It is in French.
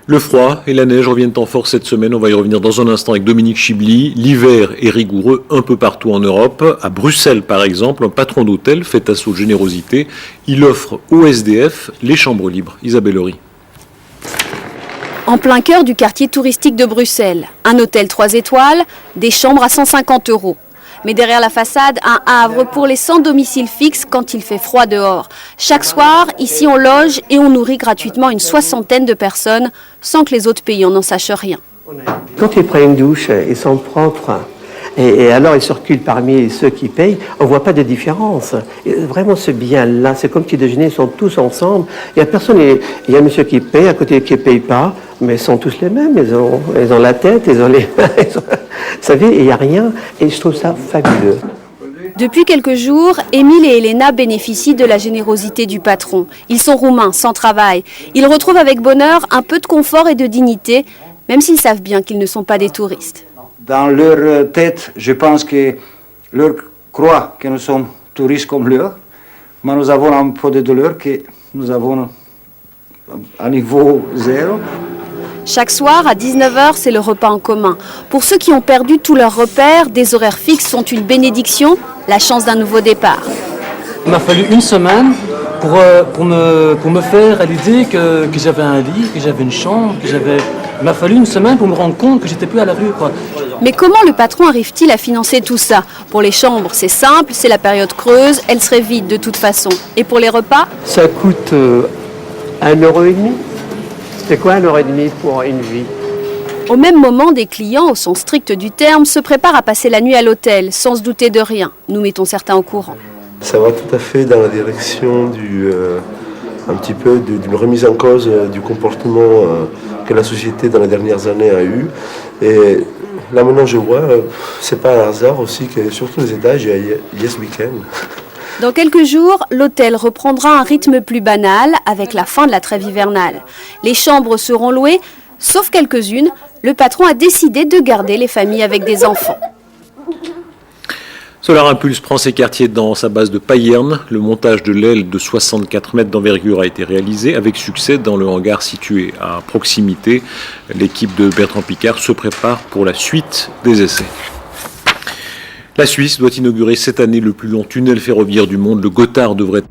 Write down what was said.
Le froid et la neige reviennent en force cette semaine. On va y revenir dans un instant avec Dominique Chibli. L'hiver est rigoureux un peu partout en Europe. À Bruxelles, par exemple, un patron d'hôtel fait assaut de générosité. Il offre aux SDF les chambres libres. Isabelle Horry. En plein cœur du quartier touristique de Bruxelles, un hôtel 3 étoiles, des chambres à 150 €. Mais derrière la façade, un havre pour les sans domicile fixe quand il fait froid dehors. Chaque soir, ici on loge et on nourrit gratuitement une 60aine de personnes sans que les autres payants n'en sachent rien. Quand ils prennent une douche, ils sont propres. Et alors ils circulent parmi ceux qui payent, on ne voit pas de différence. Et vraiment ce bien-là, c'est comme petit déjeuner, ils sont tous ensemble. Il y a personne, il y a un monsieur qui paye, à côté qui ne paye pas, mais ils sont tous les mêmes, ils ont la tête, ils ont les mains, vous savez, il n'y a rien, et je trouve ça fabuleux. Depuis quelques jours, Émile et Elena bénéficient de la générosité du patron. Ils sont roumains, sans travail. Ils retrouvent avec bonheur un peu de confort et de dignité, même s'ils savent bien qu'ils ne sont pas des touristes. Dans leur tête, je pense que leur croient que nous sommes touristes comme leur, mais nous avons un peu de douleur que nous avons à niveau zéro. Chaque soir, à 19 h, c'est le repas en commun. Pour ceux qui ont perdu tous leurs repères, des horaires fixes sont une bénédiction, la chance d'un nouveau départ. Il m'a fallu une semaine pour me faire à l'idée que j'avais un lit, que j'avais une chambre, Il m'a fallu une semaine pour me rendre compte que j'étais plus à la rue, quoi. Mais comment le patron arrive-t-il à financer tout ça? Pour les chambres, c'est simple, c'est la période creuse, elle serait vide de toute façon. Et pour les repas? Ça coûte 1,50 €. C'est quoi 1,50 € pour une vie? Au même moment, des clients, au sens strict du terme, se préparent à passer la nuit à l'hôtel, sans se douter de rien. Nous mettons certains au courant. Ça va tout à fait dans la direction un petit peu d'une remise en cause du comportement que la société dans les dernières années a eu. Et là maintenant je vois, c'est pas un hasard aussi que sur tous les étages il y a Yes Weekend. Dans quelques jours, l'hôtel reprendra un rythme plus banal avec la fin de la trêve hivernale. Les chambres seront louées, sauf quelques-unes. Le patron a décidé de garder les familles avec des enfants. Solar Impulse prend ses quartiers dans sa base de Payerne. Le montage de l'aile de 64 mètres d'envergure a été réalisé avec succès dans le hangar situé à proximité. L'équipe de Bertrand Piccard se prépare pour la suite des essais. La Suisse doit inaugurer cette année le plus long tunnel ferroviaire du monde. Le Gotthard devrait